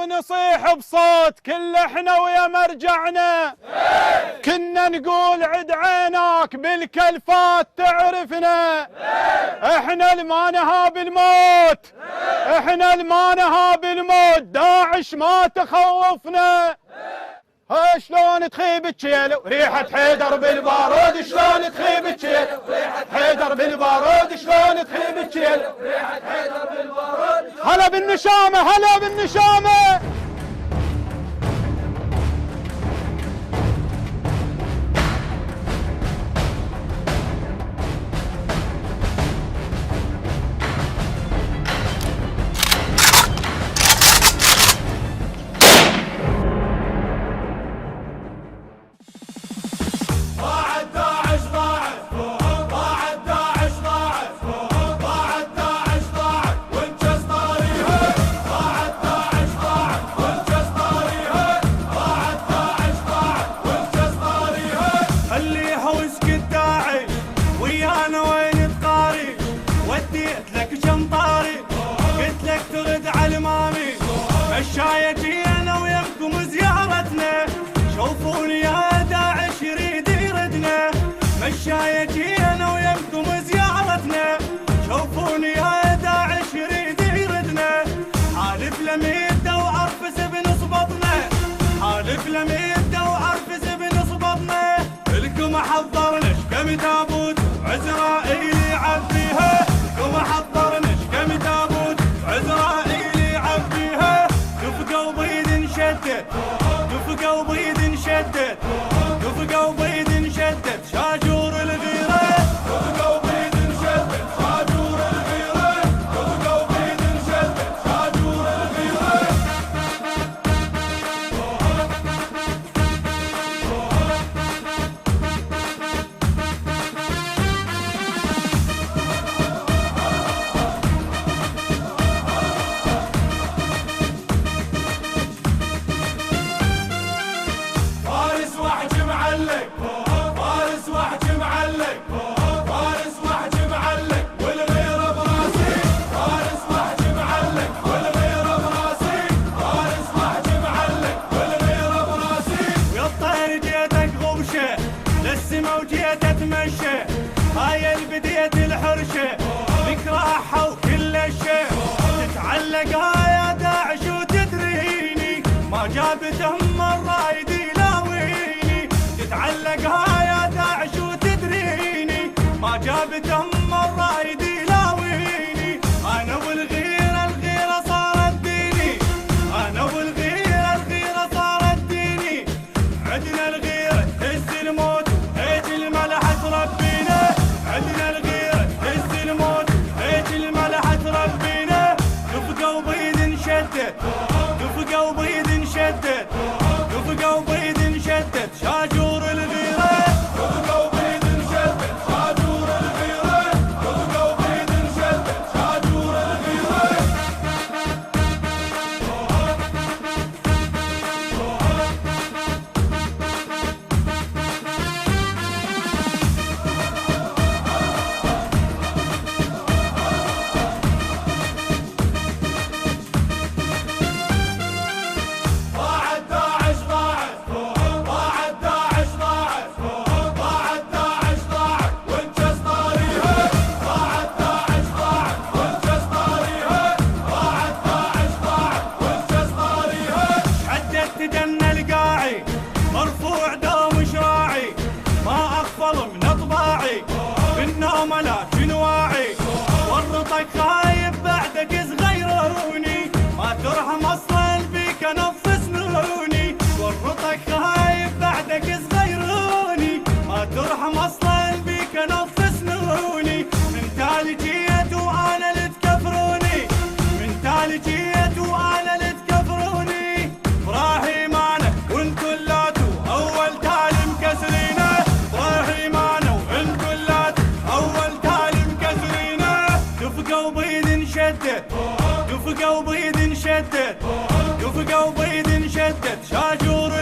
ونصيح بصوت كل احنا ويا مرجعنا. كنا نقول عد عيناك بالكلفات تعرفنا. احنا الما نهاب الموت، احنا الما نهاب الموت، داعش ما تخوفنا. شلون تخيب الشيل وريحة حيدر بالبارود، شلون تخيب الشيل وريحة حيدر بالبارود، شلون تخيب الشيل وريحة حيدر بالبارود. هلا بالنشامة، هلا بالنشامة. مشايتي انا وياكم زيارتنا، شوفوني يا داعش يريد يردنا. مشايتي انا وياكم زيارتنا، شوفوني يا داعش يريد يردنا. حالف لميده وعرفس بنصبطنا، حالف لميده وعرفس بنصبطنا. لكم حضرنا شكم تابوت عزرائيل يعبيها، لكم حضرنا شكم تابوت عزرائيل يعبيها. دفقة وبيض انشدت، دفقة وبيض انشدت، دفقة وبيض انشدت شاجور الغيرة. دفقة وبيض انشدت شاجور الغيرة، دفقة وبيض انشدت شاجور الغيرة. اتمشى هاي البدية الحرشة لك راحة وكل شيء. تتعلق يا داعش وتدريني ما جاب دم الرايد يلاويني. تتعلق يا داعش وتدريني ما جاب دم الرايد يلاويني. انا والغيرة الغيرة صارت ديني، انا والغيرة الغيرة صارت ديني. عدنا الغيرة تهز الموت هيج الملحة ربينا، عندنا الغيرة تهز الموت هيج الملحة ربينا. دفقة وبيض انشدت، دفقة وبيض انشدت، دفقة وبيض انشدت شاجور الغيرة. دفقة وبيض انشدت شاجور الغيرة، دفقة وبيض انشدت شاجور الغيرة. مرفوع دوم شراعي ما اغفل من اطباعي، بالنوم لكن واعي. ورطك خايب بعدك صغيروني، ما ترحم اصلا بيك انفس نوني. ورطك خايب بعدك صغيروني، ما ترحم اصلا بيك انفس نوني. من تالي جيت وانا لتكفروني، من تالي جيت وانا لتكفروني. ابراهيم انا وانتو اللاتو اول تالي مكسرينه، ابراهيم انا وانتو اللاتو اول تالي مكسرينه. دفقة وبيض انشدت، دفقة وبيض انشدت، دفقة وبيض انشدت شاجور